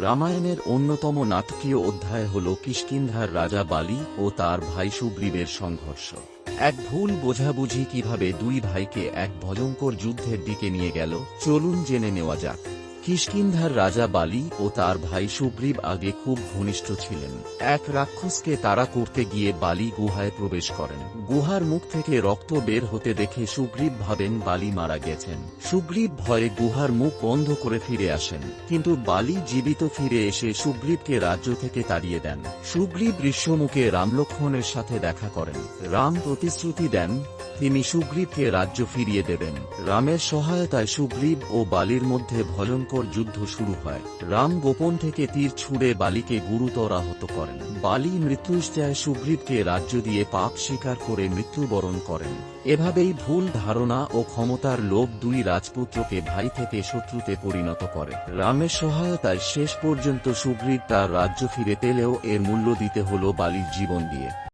রামায়ণের অন্যতম নাটকীয় অধ্যায় হল কিষ্কিন্ধার রাজা বালি ও তার ভাই সুগ্রীবের সংঘর্ষ। এক ভুল বোঝাবুঝি কিভাবে দুই ভাইকে এক ভয়ঙ্কর যুদ্ধের দিকে নিয়ে গেল, চলুন জেনে নেওয়া যাক। কিষ্কিন্ধার রাজা বালি ও তার ভাই সুগ্রীব আগে খুব ঘনিষ্ঠ ছিলেন। এক রাক্ষসকে তাড়া করতে গিয়ে বালি গুহায় প্রবেশ করেন। গুহার মুখ থেকে রক্ত বের হতে দেখে সুগ্রীব ভাবেন বালি মারা গেছেন। সুগ্রীব ভয়ে গুহার মুখ বন্ধ করে ফিরে আসেন, কিন্তু বালি জীবিত ফিরে এসে সুগ্রীবকে রাজ্য থেকে তাড়িয়ে দেন। সুগ্রীব ঋষ্যমুখে রামলক্ষ্মণের সাথে দেখা করেন। রাম প্রতিশ্রুতি দেন তিনি সুগ্রীবকে রাজ্য ফিরিয়ে দেবেন। রামের সহায়তায় সুগ্রীব ও বালির মধ্যে ভয়ঙ্কর যুদ্ধ শুরু হয়। রাম গোপন থেকে তীর ছুঁড়ে বালিকে গুরুতর আহত করেন। বালি মৃত্যুঞ্জয় সুগ্রীবকে রাজ্য দিয়ে পাপ স্বীকার করে মৃত্যুবরণ করেন। এভাবেই ভুল ধারণা ও ক্ষমতার লোভ দুই রাজপুত্রকে ভাই থেকে শত্রুতে পরিণত করে। রামের সহায়তায় শেষ পর্যন্ত সুগ্রীব তার রাজ্য ফিরে পেলেও এর মূল্য দিতে হল বালির জীবন দিয়ে।